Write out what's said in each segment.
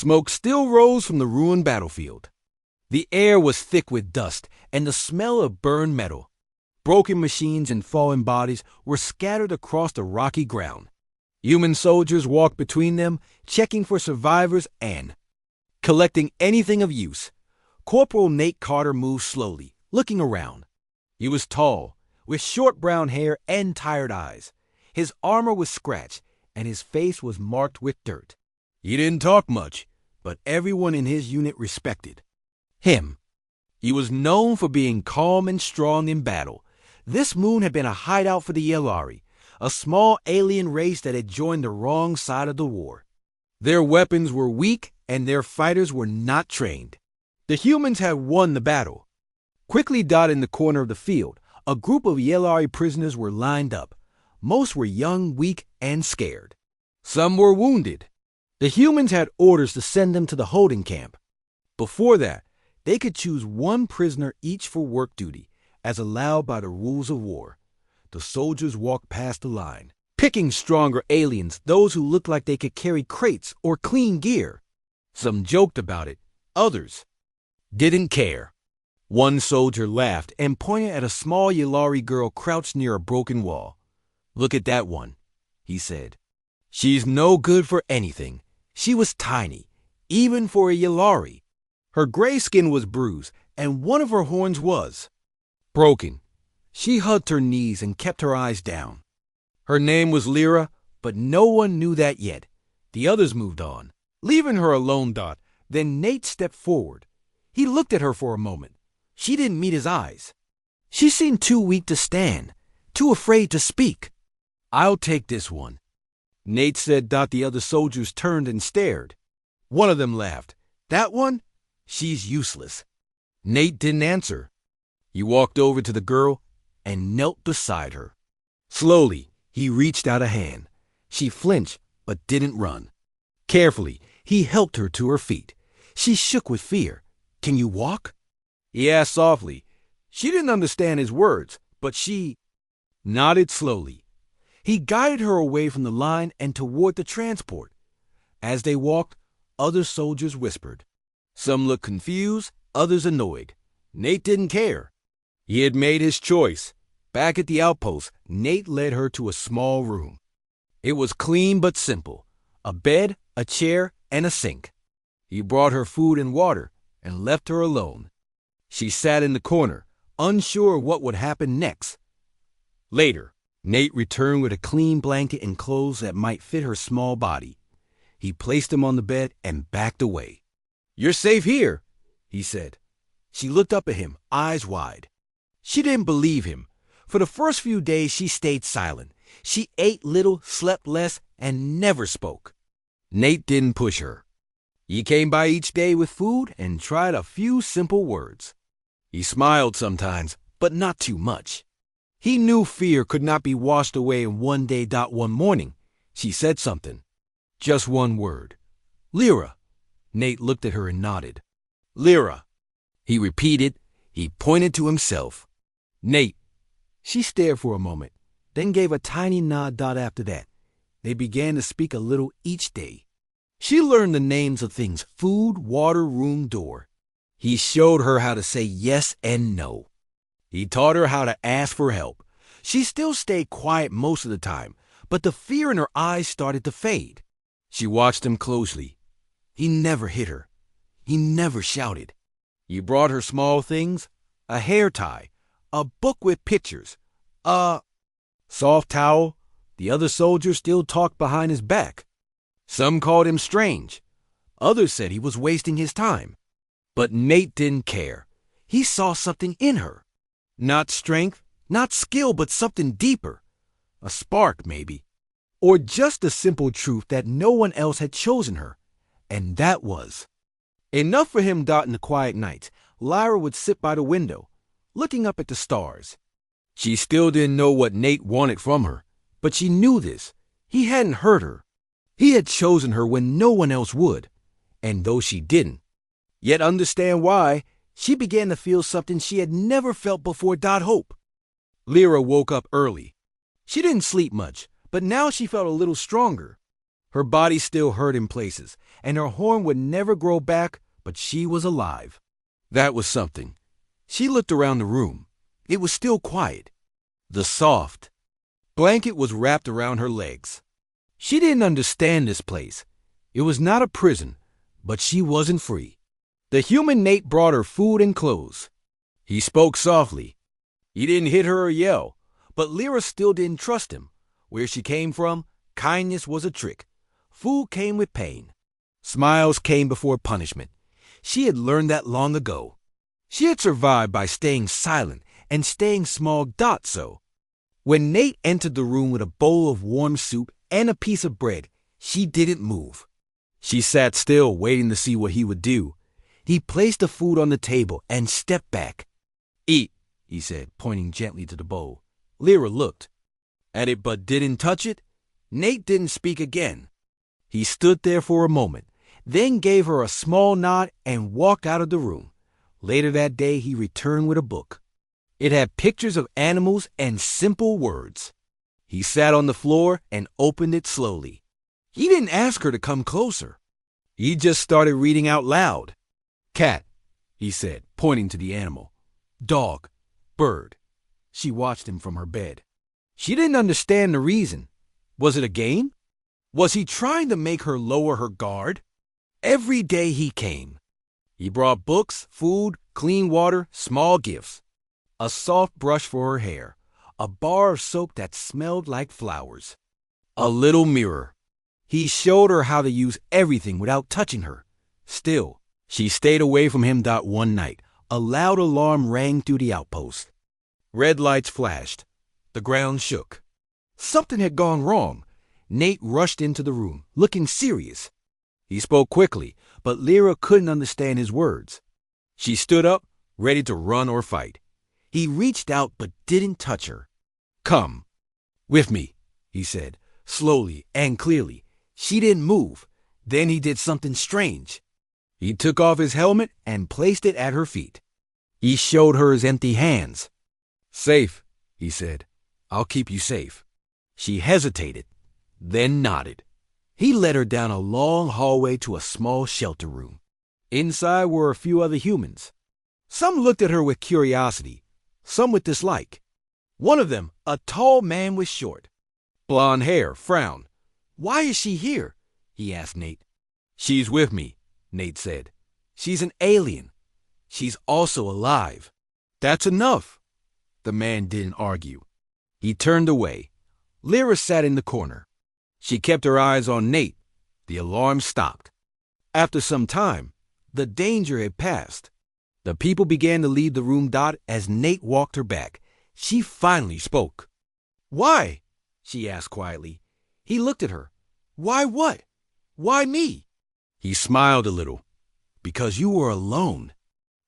Smoke still rose from the ruined battlefield. The air was thick with dust and the smell of burned metal. Broken machines and fallen bodies were scattered across the rocky ground. Human soldiers walked between them, checking for survivors and collecting anything of use. Corporal Nate Carter moved slowly, looking around. He was tall, with short brown hair and tired eyes. His armor was scratched, and his face was marked with dirt. He didn't talk much, but everyone in his unit respected him. He was known for being calm and strong in battle. This moon had been a hideout for the Yellari, a small alien race that had joined the wrong side of the war. Their weapons were weak, and their fighters were not trained. The humans had won the battle. Quickly dotted in the corner of the field, a group of Yellari prisoners were lined up. Most were young, weak, and scared. Some were wounded. The humans had orders to send them to the holding camp. Before that, they could choose one prisoner each for work duty, as allowed by the rules of war. The soldiers walked past the line, picking stronger aliens, those who looked like they could carry crates or clean gear. Some joked about it, others didn't care. One soldier laughed and pointed at a small Yellari girl crouched near a broken wall. "Look at that one," he said. "She's no good for anything." She was tiny, even for a Yellari. Her gray skin was bruised, and one of her horns was broken. She hugged her knees and kept her eyes down. Her name was Lyra, but no one knew that yet. The others moved on, leaving her alone. Then Nate stepped forward. He looked at her for a moment. She didn't meet his eyes. She seemed too weak to stand, too afraid to speak. "I'll take this one," Nate said. The other soldiers turned and stared. One of them laughed. "That one? She's useless." Nate didn't answer. He walked over to the girl and knelt beside her. Slowly, he reached out a hand. She flinched, but didn't run. Carefully, he helped her to her feet. She shook with fear. "Can you walk?" he asked softly. She didn't understand his words, but she nodded slowly. He guided her away from the line and toward the transport. As they walked, other soldiers whispered. Some looked confused, others annoyed. Nate didn't care. He had made his choice. Back at the outpost, Nate led her to a small room. It was clean but simple. A bed, a chair, and a sink. He brought her food and water and left her alone. She sat in the corner, unsure what would happen next. Later, Nate returned with a clean blanket and clothes that might fit her small body. He placed them on the bed and backed away. "You're safe here," he said. She looked up at him, eyes wide. She didn't believe him. For the first few days, she stayed silent. She ate little, slept less, and never spoke. Nate didn't push her. He came by each day with food and tried a few simple words. He smiled sometimes, but not too much. He knew fear could not be washed away in one day. One morning, she said something. Just one word. "Lyra." Nate looked at her and nodded. "Lyra," he repeated. He pointed to himself. "Nate." She stared for a moment, then gave a tiny nod. After that, they began to speak a little each day. She learned the names of things: food, water, room, door. He showed her how to say yes and no. He taught her how to ask for help. She still stayed quiet most of the time, but the fear in her eyes started to fade. She watched him closely. He never hit her. He never shouted. He brought her small things: a hair tie, a book with pictures, a soft towel. The other soldiers still talked behind his back. Some called him strange. Others said he was wasting his time. But Nate didn't care. He saw something in her. Not strength, not skill, but something deeper. A spark, maybe. Or just the simple truth that no one else had chosen her. And that was enough for him. In the quiet nights, Lyra would sit by the window, looking up at the stars. She still didn't know what Nate wanted from her, but she knew this. He hadn't hurt her. He had chosen her when no one else would. And though she didn't yet understand why, she began to feel something she had never felt before. Hope. Lyra woke up early. She didn't sleep much, but now she felt a little stronger. Her body still hurt in places, and her horn would never grow back, but she was alive. That was something. She looked around the room. It was still quiet. The soft blanket was wrapped around her legs. She didn't understand this place. It was not a prison, but she wasn't free. The human Nate brought her food and clothes. He spoke softly. He didn't hit her or yell, but Lyra still didn't trust him. Where she came from, kindness was a trick. Food came with pain. Smiles came before punishment. She had learned that long ago. She had survived by staying silent and staying small. So, when Nate entered the room with a bowl of warm soup and a piece of bread, she didn't move. She sat still, waiting to see what he would do. He placed the food on the table and stepped back. Eat, he said, pointing gently to the bowl. Lyra looked at it but didn't touch it. Nate didn't speak again. He stood there for a moment, then gave her a small nod and walked out of the room. Later that day, he returned with a book. It had pictures of animals and simple words. He sat on the floor and opened it slowly. He didn't ask her to come closer. He just started reading out loud. Cat, he said, pointing to the animal. Dog, bird. She watched him from her bed. She didn't understand the reason. Was it a game? Was he trying to make her lower her guard? Every day he came. He brought books, food, clean water, small gifts. A soft brush for her hair, a bar of soap that smelled like flowers, a little mirror. He showed her how to use everything without touching her. Still, she stayed away from him. One night, a loud alarm rang through the outpost. Red lights flashed. The ground shook. Something had gone wrong. Nate rushed into the room, looking serious. He spoke quickly, but Lyra couldn't understand his words. She stood up, ready to run or fight. He reached out but didn't touch her. Come with me, he said, slowly and clearly. She didn't move. Then he did something strange. He took off his helmet and placed it at her feet. He showed her his empty hands. Safe, he said. I'll keep you safe. She hesitated, then nodded. He led her down a long hallway to a small shelter room. Inside were a few other humans. Some looked at her with curiosity, some with dislike. One of them, a tall man with short, blonde hair, frowned. Why is she here? He asked Nate. She's with me, Nate said. She's an alien. She's also alive. That's enough. The man didn't argue. He turned away. Lyra sat in the corner. She kept her eyes on Nate. The alarm stopped. After some time, the danger had passed. The people began to leave the room. As Nate walked her back, she finally spoke. Why? She asked quietly. He looked at her. Why what? Why me? He smiled a little. Because you were alone.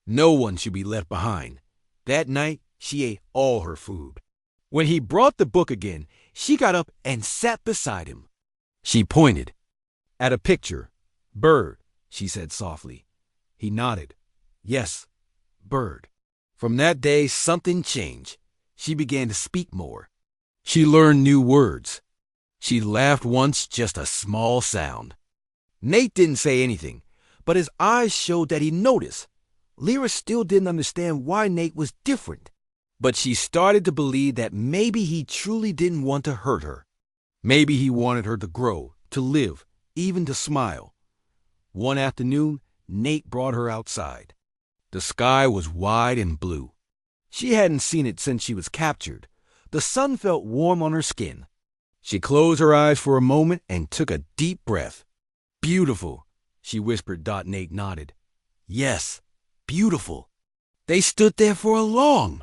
No one should be left behind. That night, she ate all her food. When he brought the book again, she got up and sat beside him. She pointed at a picture. Bird, she said softly. He nodded. Yes, bird. From that day, something changed. She began to speak more. She learned new words. She laughed once, just a small sound. Nate didn't say anything, but his eyes showed that he noticed. Lyra still didn't understand why Nate was different, but she started to believe that maybe he truly didn't want to hurt her. Maybe he wanted her to grow, to live, even to smile. One afternoon, Nate brought her outside. The sky was wide and blue. She hadn't seen it since she was captured. The sun felt warm on her skin. She closed her eyes for a moment and took a deep breath. Beautiful, she whispered. Nate nodded. Yes, beautiful. They stood there for a long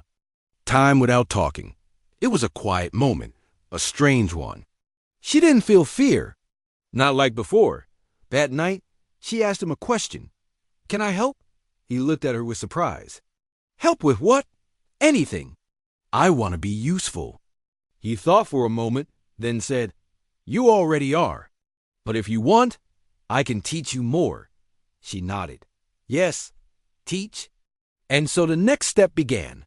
time without talking. It was a quiet moment, a strange one. She didn't feel fear, not like before. That night, she asked him a question. Can I help? He looked at her with surprise. Help with what? Anything. I want to be useful. He thought for a moment, then said, You already are. But if you want, I can teach you more. She nodded. Yes, teach. And so the next step began.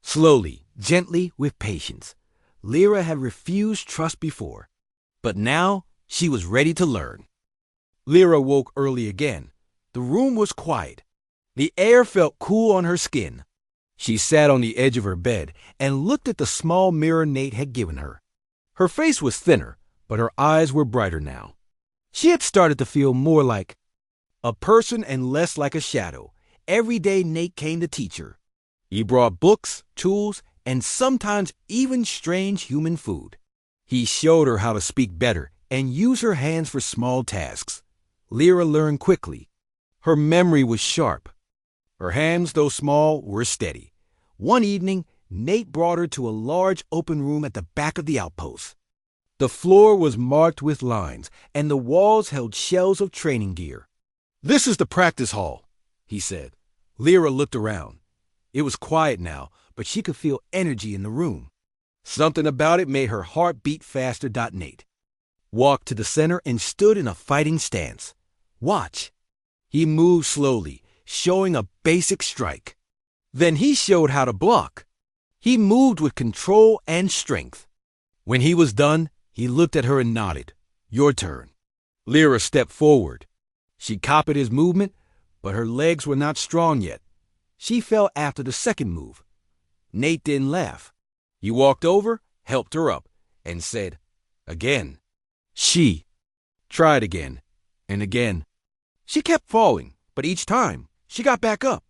Slowly, gently, with patience. Lyra had refused trust before. But now, She was ready to learn. Lyra woke early again. The room was quiet. The air felt cool on her skin. She sat on the edge of her bed and looked at the small mirror Nate had given her. Her face was thinner, but her eyes were brighter now. She had started to feel more like a person and less like a shadow. Every day Nate came to teach her. He brought books, tools, and sometimes even strange human food. He showed her how to speak better and use her hands for small tasks. Lyra learned quickly. Her memory was sharp. Her hands, though small, were steady. One evening, Nate brought her to a large open room at the back of the outpost. The floor was marked with lines, and the walls held shelves of training gear. "This is the practice hall," he said. Lyra looked around. It was quiet now, but she could feel energy in the room. Something about it made her heart beat faster. Nate walked to the center and stood in a fighting stance. "Watch." He moved slowly, showing a basic strike. Then he showed how to block. He moved with control and strength. When he was done, he looked at her and nodded. "Your turn." Lyra stepped forward. She copied his movement, but her legs were not strong yet. She fell after the second move. Nate didn't laugh. He walked over, helped her up, and said, "Again." She tried again and again. She kept falling, but each time she got back up.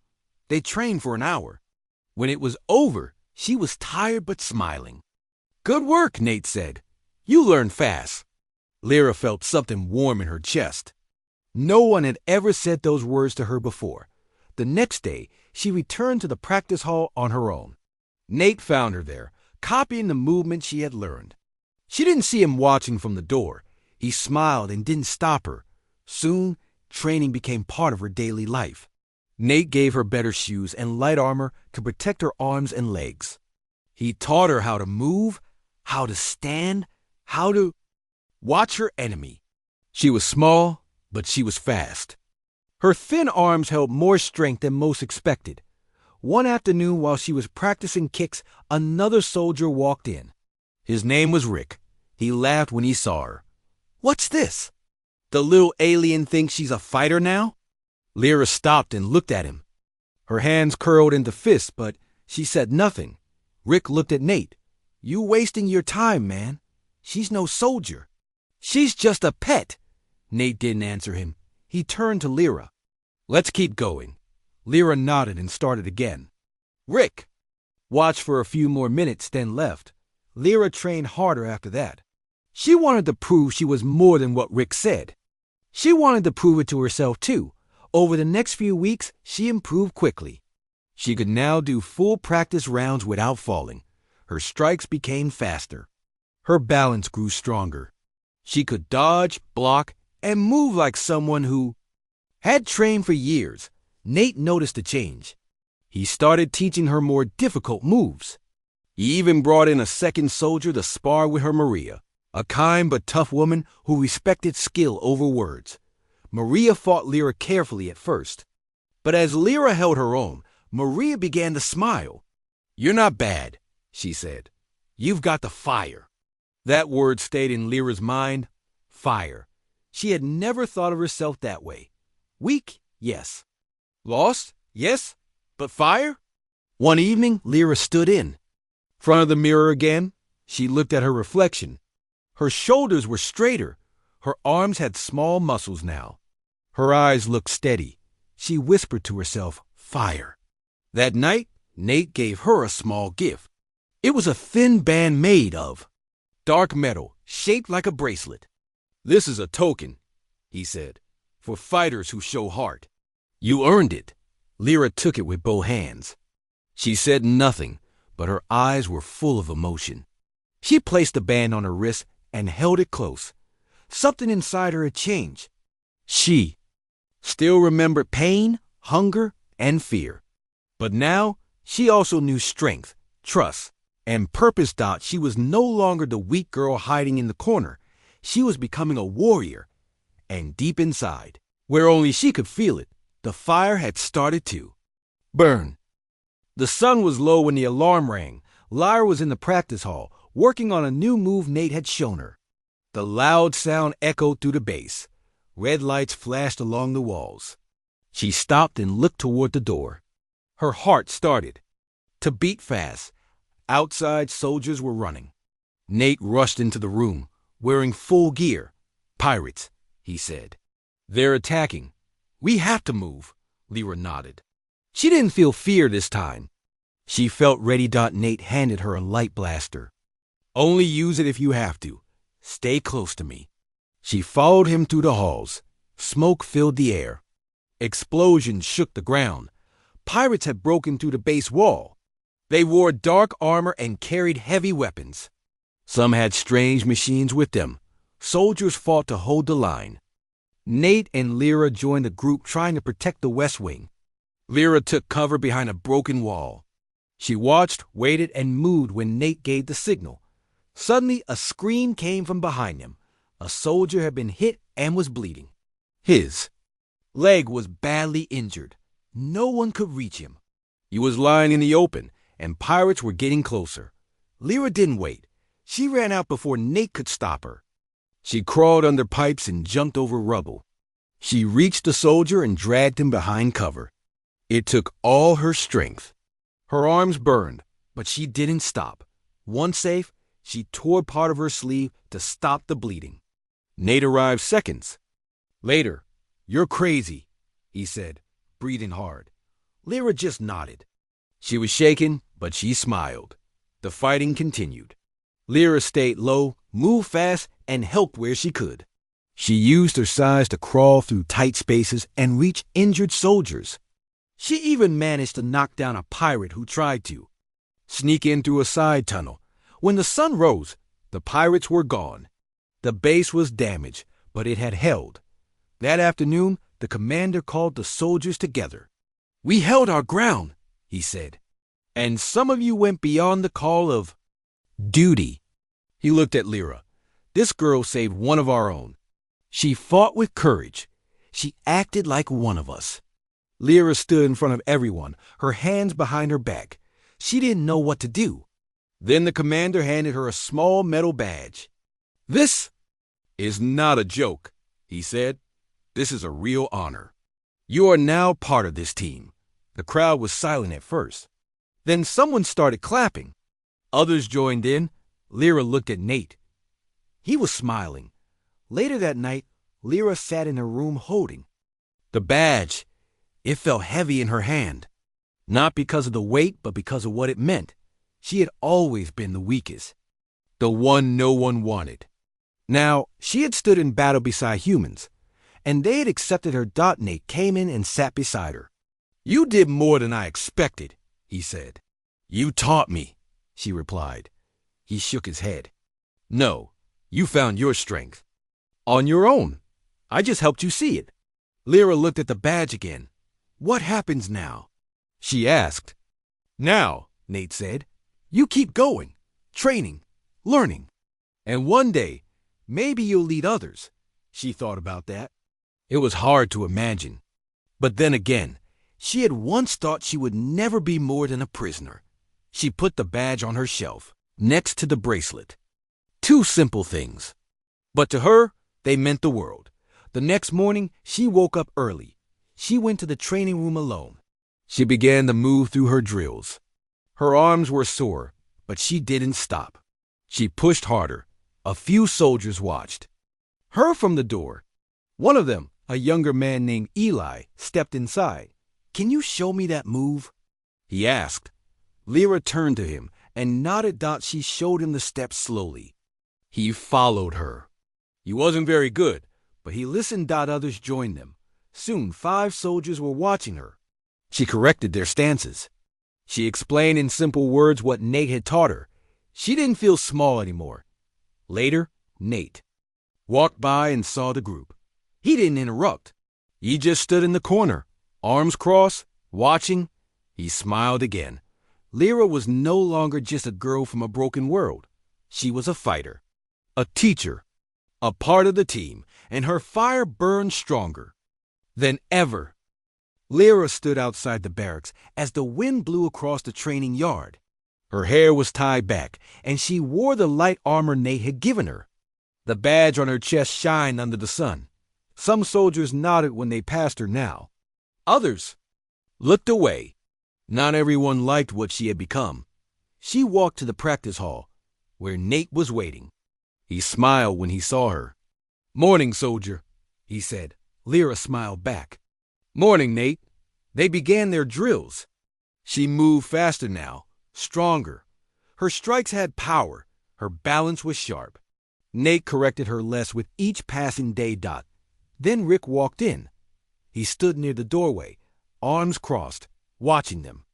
They trained for an hour. When it was over, she was tired but smiling. "Good work," Nate said. "You learned fast." Lyra felt something warm in her chest. No one had ever said those words to her before. The next day, she returned to the practice hall on her own. Nate found her there, copying the movement she had learned. She didn't see him watching from the door. He smiled and didn't stop her. Soon, training became part of her daily life. Nate gave her better shoes and light armor to protect her arms and legs. He taught her how to move, how to stand, how to watch her enemy. She was small, but she was fast. Her thin arms held more strength than most expected. One afternoon, while she was practicing kicks, another soldier walked in. His name was Rick. He laughed when he saw her. "What's this? The little alien thinks she's a fighter now?" Lyra stopped and looked at him. Her hands curled into fists, but she said nothing. Rick looked at Nate. "You wasting your time, man. She's no soldier." "She's just a pet." Nate didn't answer him. He turned to Lyra. "Let's keep going." Lyra nodded and started again. Rick watched for a few more minutes, then left. Lyra trained harder after that. She wanted to prove she was more than what Rick said. She wanted to prove it to herself, too. Over the next few weeks, she improved quickly. She could now do full practice rounds without falling. Her strikes became faster. Her balance grew stronger. She could dodge, block, and move like someone who had trained for years. Nate noticed the change. He started teaching her more difficult moves. He even brought in a second soldier to spar with her, Maria, a kind but tough woman who respected skill over words. Maria fought Lyra carefully at first. But as Lyra held her own, Maria began to smile. "You're not bad," she said. "You've got the fire." That word stayed in Lyra's mind. Fire. She had never thought of herself that way. Weak, yes. Lost, yes. But fire? One evening, Lyra stood in front of the mirror again. She looked at her reflection. Her shoulders were straighter. Her arms had small muscles now. Her eyes looked steady. She whispered to herself, "Fire." That night, Nate gave her a small gift. It was a thin band made of dark metal, shaped like a bracelet. "This is a token," he said, "for fighters who show heart. You earned it." Lyra took it with both hands. She said nothing, but her eyes were full of emotion. She placed the band on her wrist and held it close. Something inside her had changed. She still remembered pain, hunger, and fear. But now she also knew strength, trust, and purpose. She was no longer the weak girl hiding in the corner. She was becoming a warrior. And deep inside, where only she could feel it, the fire had started to burn. The sun was low when the alarm rang. Lyra was in the practice hall, working on a new move Nate had shown her. The loud sound echoed through the base. Red lights flashed along the walls. She stopped and looked toward the door. Her heart started to beat fast. Outside, soldiers were running. Nate rushed into the room, wearing full gear. "Pirates," he said. "They're attacking. We have to move," Lyra nodded. She didn't feel fear this time. She felt ready. Nate handed her a light blaster. "Only use it if you have to. Stay close to me." She followed him through the halls. Smoke filled the air. Explosions shook the ground. Pirates had broken through the base wall. They wore dark armor and carried heavy weapons. Some had strange machines with them. Soldiers fought to hold the line. Nate and Lyra joined the group trying to protect the West Wing. Lyra took cover behind a broken wall. She watched, waited, and moved when Nate gave the signal. Suddenly, a scream came from behind him. A soldier had been hit and was bleeding. His leg was badly injured. No one could reach him. He was lying in the open, and pirates were getting closer. Lyra didn't wait. She ran out before Nate could stop her. She crawled under pipes and jumped over rubble. She reached the soldier and dragged him behind cover. It took all her strength. Her arms burned, but she didn't stop. Once safe, she tore part of her sleeve to stop the bleeding. Nate arrived seconds later. "You're crazy," he said, breathing hard. Lyra just nodded. She was shaken, but she smiled. The fighting continued. Lyra stayed low, moved fast, and helped where she could. She used her size to crawl through tight spaces and reach injured soldiers. She even managed to knock down a pirate who tried to sneak in through a side tunnel. When the sun rose, the pirates were gone. The base was damaged, but it had held. That afternoon, the commander called the soldiers together. "We held our ground," he said, "and some of you went beyond the call of duty." He looked at Lyra. "This girl saved one of our own. She fought with courage. She acted like one of us." Lyra stood in front of everyone, her hands behind her back. She didn't know what to do. Then the commander handed her a small metal badge. "This is not a joke," he said. "This is a real honor. You are now part of this team." The crowd was silent at first. Then someone started clapping. Others joined in. Lyra looked at Nate. He was smiling. Later that night, Lyra sat in her room holding the badge. It felt heavy in her hand. Not because of the weight, but because of what it meant. She had always been the weakest. The one no one wanted. Now, she had stood in battle beside humans, and they had accepted her. Nate came in and sat beside her. "You did more than I expected," he said. "You taught me," she replied. He shook his head. "No, you found your strength. On your own. I just helped you see it." Lyra looked at the badge again. "What happens now?" she asked. "Now," Nate said, "you keep going, training, learning. And one day, maybe you'll lead others." She thought about that. It was hard to imagine. But then again, she had once thought she would never be more than a prisoner. She put the badge on her shelf, next to the bracelet. Two simple things. But to her, they meant the world. The next morning, she woke up early. She went to the training room alone. She began to move through her drills. Her arms were sore, but she didn't stop. She pushed harder. A few soldiers watched her from the door. One of them, a younger man named Eli, stepped inside. "Can you show me that move?" he asked. Lyra turned to him and nodded. She showed him the steps slowly. He followed her. He wasn't very good, but he listened. Others joined them. Soon 5 soldiers were watching her. She corrected their stances. She explained in simple words what Nate had taught her. She didn't feel small anymore. Later, Nate walked by and saw the group. He didn't interrupt. He just stood in the corner, arms crossed, watching. He smiled again. Lyra was no longer just a girl from a broken world. She was a fighter, a teacher, a part of the team, and her fire burned stronger than ever. Lyra stood outside the barracks as the wind blew across the training yard. Her hair was tied back, and she wore the light armor Nate had given her. The badge on her chest shined under the sun. Some soldiers nodded when they passed her now. Others looked away. Not everyone liked what she had become. She walked to the practice hall, where Nate was waiting. He smiled when he saw her. "Morning, soldier," he said. Lyra smiled back. "Morning, Nate." They began their drills. She moved faster now, stronger. Her strikes had power. Her balance was sharp. Nate corrected her less with each passing day dot. Then Rick walked in. He stood near the doorway, arms crossed, watching them.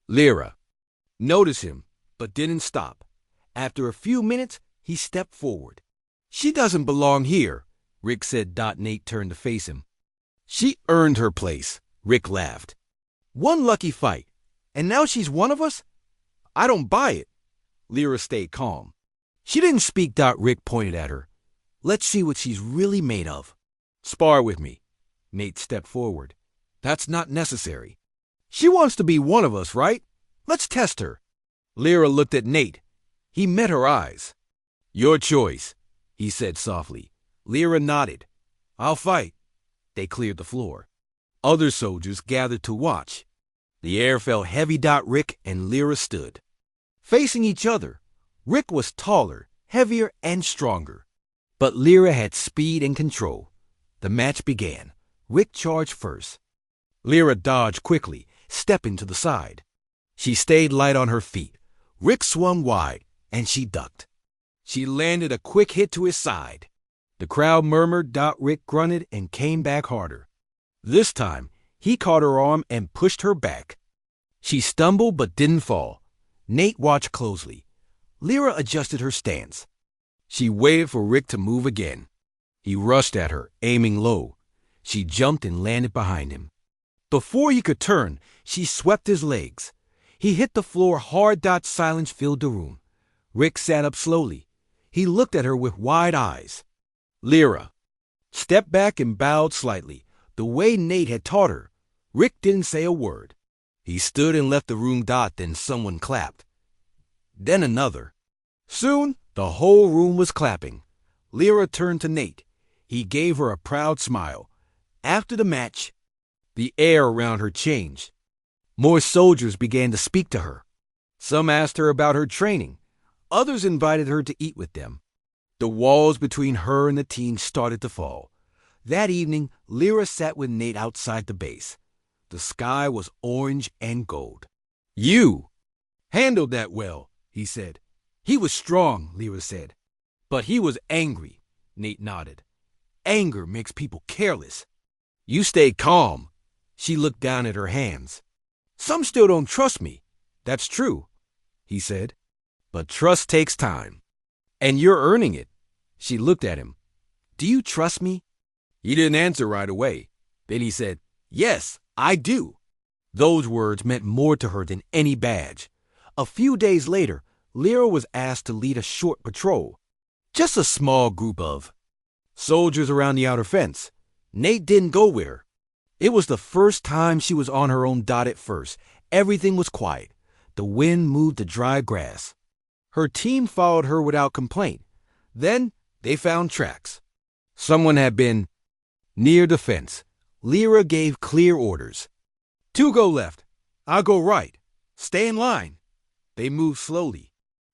Lyra noticed him, but didn't stop. After a few minutes, he stepped forward. "She doesn't belong here," Rick said. Nate turned to face him. "She earned her place," Rick laughed. "One lucky fight, and now she's one of us? I don't buy it." Lyra stayed calm. "She didn't speak." Rick pointed at her. "Let's see what she's really made of." "Spar with me." Nate stepped forward. "That's not necessary. She wants to be one of us, right? Let's test her." Lyra looked at Nate. He met her eyes. "Your choice," he said softly. Lyra nodded. "I'll fight." They cleared the floor. Other soldiers gathered to watch. The air felt heavy. Rick and Lyra stood facing each other. Rick was taller, heavier, and stronger. But Lyra had speed and control. The match began. Rick charged first. Lyra dodged quickly, stepping to the side. She stayed light on her feet. Rick swung wide, and she ducked. She landed a quick hit to his side. The crowd murmured. Rick grunted and came back harder. This time, he caught her arm and pushed her back. She stumbled but didn't fall. Nate watched closely. Lyra adjusted her stance. She waited for Rick to move again. He rushed at her, aiming low. She jumped and landed behind him. Before he could turn, she swept his legs. He hit the floor hard. Silence filled the room. Rick sat up slowly. He looked at her with wide eyes. Lyra stepped back and bowed slightly, the way Nate had taught her. Rick didn't say a word. He stood and left the room. Then someone clapped. Then another. Soon, the whole room was clapping. Lyra turned to Nate. He gave her a proud smile. After the match, the air around her changed. More soldiers began to speak to her. Some asked her about her training. Others invited her to eat with them. The walls between her and the team started to fall. That evening, Lyra sat with Nate outside the base. The sky was orange and gold. "You handled that well," he said. "He was strong," Lyra said. "But he was angry," Nate nodded. "Anger makes people careless." "You stayed calm." She looked down at her hands. "Some still don't trust me." "That's true," he said. "But trust takes time. And you're earning it." She looked at him. "Do you trust me?" He didn't answer right away. Then he said, "Yes, I do." Those words meant more to her than any badge. A few days later, Lyra was asked to lead a short patrol. Just a small group of soldiers around the outer fence. Nate didn't go with her. It was the first time she was on her own. At first, everything was quiet. The wind moved the dry grass. Her team followed her without complaint. Then they found tracks. Someone had been near the fence. Lyra gave clear orders. "Two go left. I'll go right. Stay in line." They moved slowly.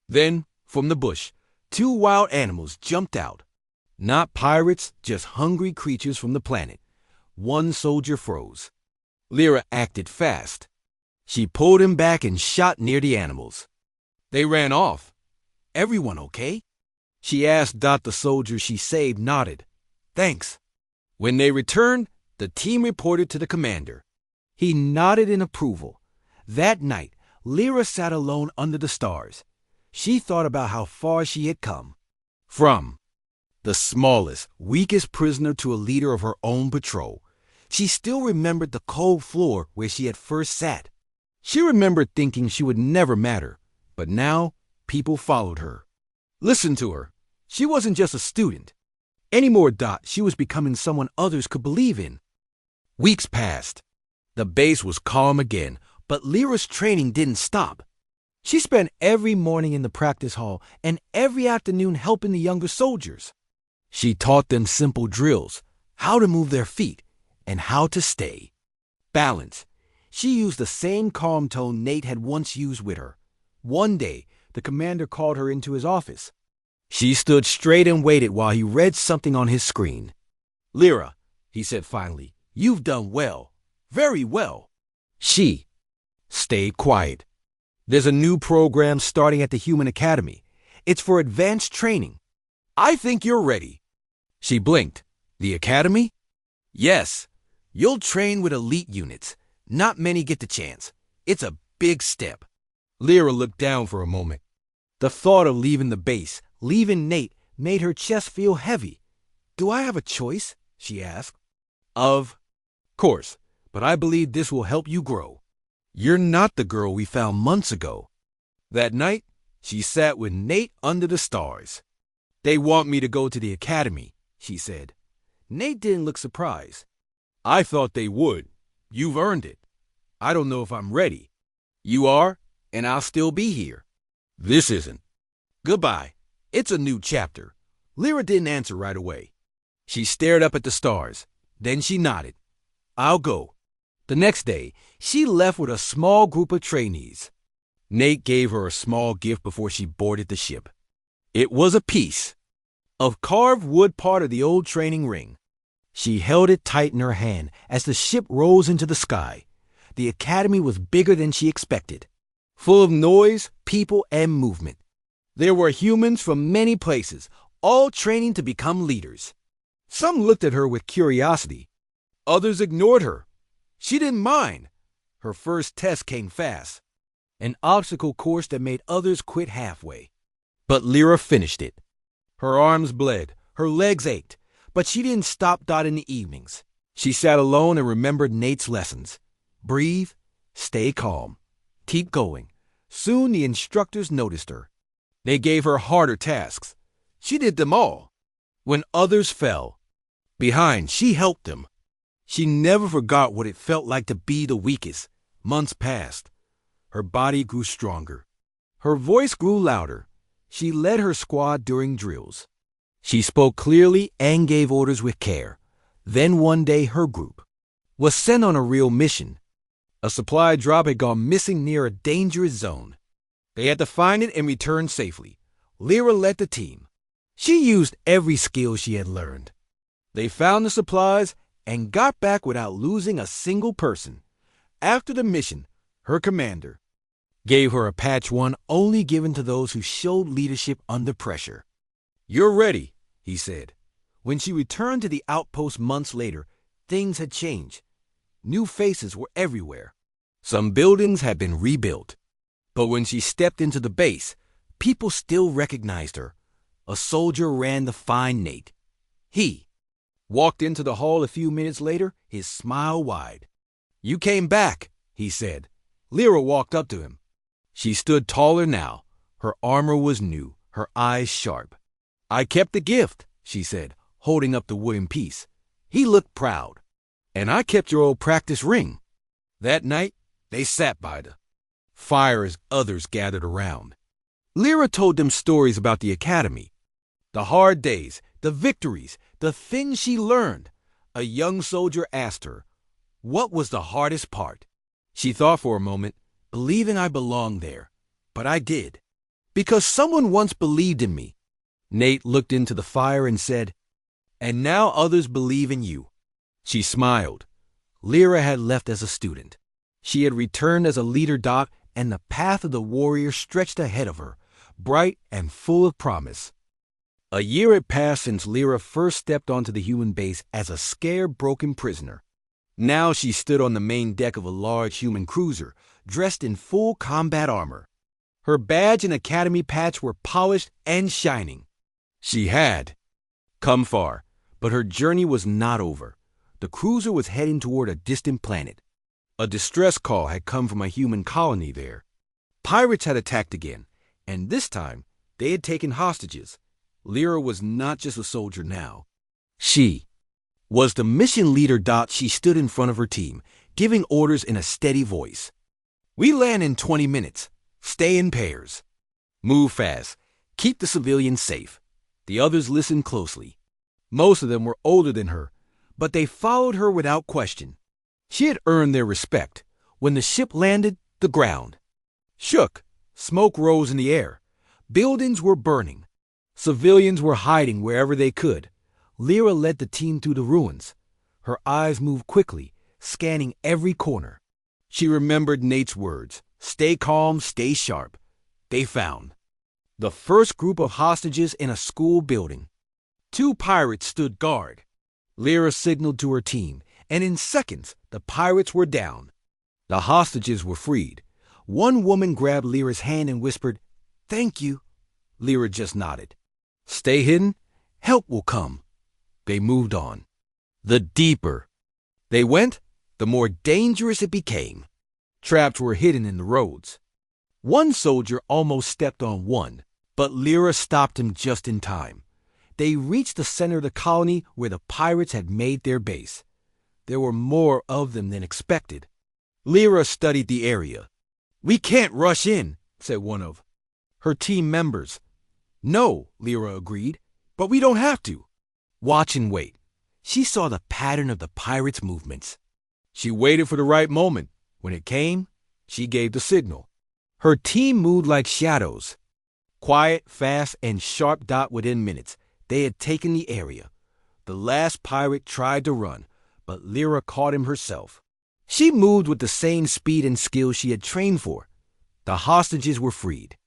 Then, from the bush, two wild animals jumped out. Not pirates, just hungry creatures from the planet. One soldier froze. Lyra acted fast. She pulled him back and shot near the animals. They ran off. "Everyone okay?" She asked. The soldier she saved nodded. "Thanks." When they returned, the team reported to the commander. He nodded in approval. That night, Lyra sat alone under the stars. She thought about how far she had come. From the smallest, weakest prisoner to a leader of her own patrol. She still remembered the cold floor where she had first sat. She remembered thinking she would never matter. But now, people followed her. Listened to her. She wasn't just a student. Anymore. She was becoming someone others could believe in. Weeks passed. The base was calm again, but Lyra's training didn't stop. She spent every morning in the practice hall and every afternoon helping the younger soldiers. She taught them simple drills, how to move their feet, and how to stay. Balance. She used the same calm tone Nate had once used with her. One day, the commander called her into his office. She stood straight and waited while he read something on his screen. "Lyra," he said finally, "you've done well. Very well." She stayed quiet. "There's a new program starting at the Human Academy. It's for advanced training. I think you're ready." She blinked. "The Academy?" "Yes. You'll train with elite units. Not many get the chance. It's a big step." Lyra looked down for a moment. The thought of leaving the base, leaving Nate, made her chest feel heavy. "Do I have a choice?" she asked. "Of course, but I believe this will help you grow. You're not the girl we found months ago." That night, she sat with Nate under the stars. "They want me to go to the academy," she said. Nate didn't look surprised. "I thought they would. You've earned it. I don't know if I'm ready. You are, and I'll still be here. This isn't. Goodbye. It's a new chapter." Lyra didn't answer right away. She stared up at the stars. Then she nodded. "I'll go." The next day, she left with a small group of trainees. Nate gave her a small gift before she boarded the ship. It was a piece of carved wood, part of the old training ring. She held it tight in her hand as the ship rose into the sky. The academy was bigger than she expected, full of noise, people, and movement. There were humans from many places, all training to become leaders. Some looked at her with curiosity. Others ignored her. She didn't mind. Her first test came fast, an obstacle course that made others quit halfway. But Lyra finished it. Her arms bled, her legs ached, but she didn't stop dotting the evenings. She sat alone and remembered Nate's lessons. Breathe, stay calm, keep going. Soon the instructors noticed her. They gave her harder tasks. She did them all. When others fell behind, she helped them. She never forgot what it felt like to be the weakest. Months passed. Her body grew stronger. Her voice grew louder. She led her squad during drills. She spoke clearly and gave orders with care. Then one day her group was sent on a real mission. A supply drop had gone missing near a dangerous zone. They had to find it and return safely. Lyra led the team. She used every skill she had learned. They found the supplies and got back without losing a single person. After the mission, her commander gave her a patch one only given to those who showed leadership under pressure. "You're ready," he said. When she returned to the outpost months later, things had changed. New faces were everywhere. Some buildings had been rebuilt. But when she stepped into the base, people still recognized her. A soldier ran to find Nate. He walked into the hall a few minutes later, his smile wide. "You came back," he said. Lyra walked up to him. She stood taller now. Her armor was new, her eyes sharp. "I kept the gift," she said, holding up the wooden piece. He looked proud. "And I kept your old practice ring." That night, they sat by the fire as others gathered around. Lyra told them stories about the academy, the hard days, the victories, the things she learned. A young soldier asked her, "What was the hardest part?" She thought for a moment, "Believing I belonged there. But I did. Because someone once believed in me." Nate looked into the fire and said, "And now others believe in you." She smiled. Lyra had left as a student. She had returned as a leader doc, and the path of the warrior stretched ahead of her, bright and full of promise. A year had passed since Lyra first stepped onto the human base as a scared, broken prisoner. Now she stood on the main deck of a large human cruiser, dressed in full combat armor. Her badge and academy patch were polished and shining. She had come far, but her journey was not over. The cruiser was heading toward a distant planet. A distress call had come from a human colony there. Pirates had attacked again, and this time they had taken hostages. Lyra was not just a soldier now. She was the mission leader. She stood in front of her team, giving orders in a steady voice. "We land in 20 minutes. Stay in pairs. Move fast. Keep the civilians safe." The others listened closely. Most of them were older than her, but they followed her without question. She had earned their respect. When the ship landed, the ground shook. Smoke rose in the air. Buildings were burning. Civilians were hiding wherever they could. Lyra led the team through the ruins. Her eyes moved quickly, scanning every corner. She remembered Nate's words, "Stay calm, stay sharp." They found the first group of hostages in a school building. 2 pirates stood guard. Lyra signaled to her team, and in seconds, the pirates were down. The hostages were freed. One woman grabbed Lyra's hand and whispered, "Thank you." Lyra just nodded. "Stay hidden. Help will come." They moved on. The deeper they went, the more dangerous it became. Traps were hidden in the roads. One soldier almost stepped on one, but Lyra stopped him just in time. They reached the center of the colony where the pirates had made their base. There were more of them than expected. Lyra studied the area. "We can't rush in," said one of her team members. "No," Lyra agreed, "but we don't have to." Watch and wait. She saw the pattern of the pirates' movements. She waited for the right moment. When it came, she gave the signal. Her team moved like shadows. Quiet, fast, and sharp dot within minutes. They had taken the area. The last pirate tried to run, but Lyra caught him herself. She moved with the same speed and skill she had trained for. The hostages were freed.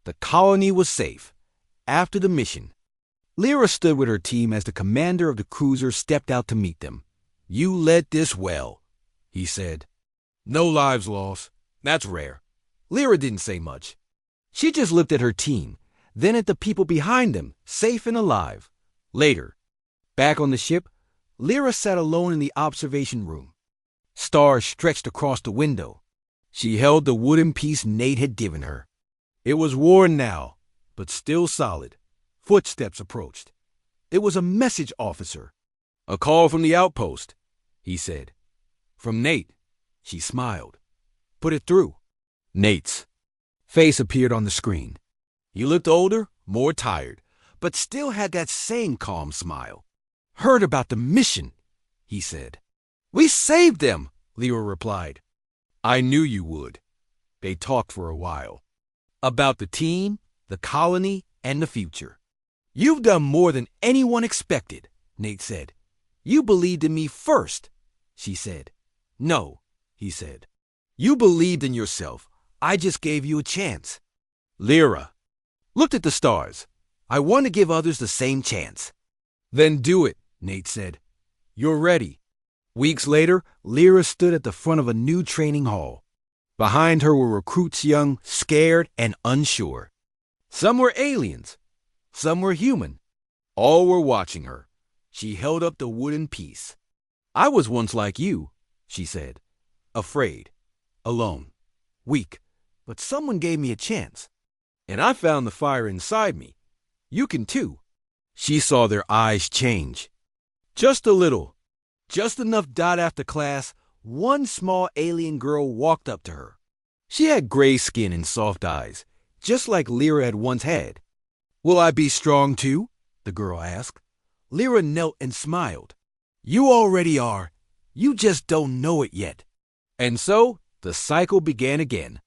The colony was safe. After the mission, Lyra stood with her team as the commander of the cruiser stepped out to meet them. "You led this well," he said. "No lives lost. That's rare." Lyra didn't say much. She just looked at her team, then at the people behind them, safe and alive. Later, back on the ship, Lyra sat alone in the observation room. Stars stretched across the window. She held the wooden piece Nate had given her. It was worn now, but still solid. Footsteps approached. It was a message officer. "A call from the outpost," he said. "From Nate." She smiled. "Put it through." Nate's face appeared on the screen. He looked older, more tired, but still had that same calm smile. "Heard about the mission," he said. "We saved them," Lyra replied. "I knew you would." They talked for a while. About the team, the colony, and the future. "You've done more than anyone expected," Nate said. "You believed in me first," she said. "No," he said. "You believed in yourself. I just gave you a chance." Lyra looked at the stars. "I want to give others the same chance." "Then do it," Nate said. "You're ready." Weeks later, Lyra stood at the front of a new training hall. Behind her were recruits young, scared, and unsure. Some were aliens. Some were human. All were watching her. She held up the wooden piece. "I was once like you," she said. "Afraid, alone, weak, but someone gave me a chance. And I found the fire inside me. You can too." She saw their eyes change. Just a little. Just enough dot after class, one small alien girl walked up to her. She had gray skin and soft eyes, just like Lyra had once had. "Will I be strong too?" the girl asked. Lyra knelt and smiled. "You already are. You just don't know it yet." And so the cycle began again.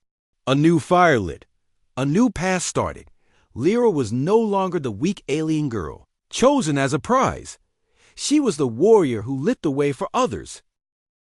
A new fire lit. A new path started. Lyra was no longer the weak alien girl, chosen as a prize. She was the warrior who lit the way for others.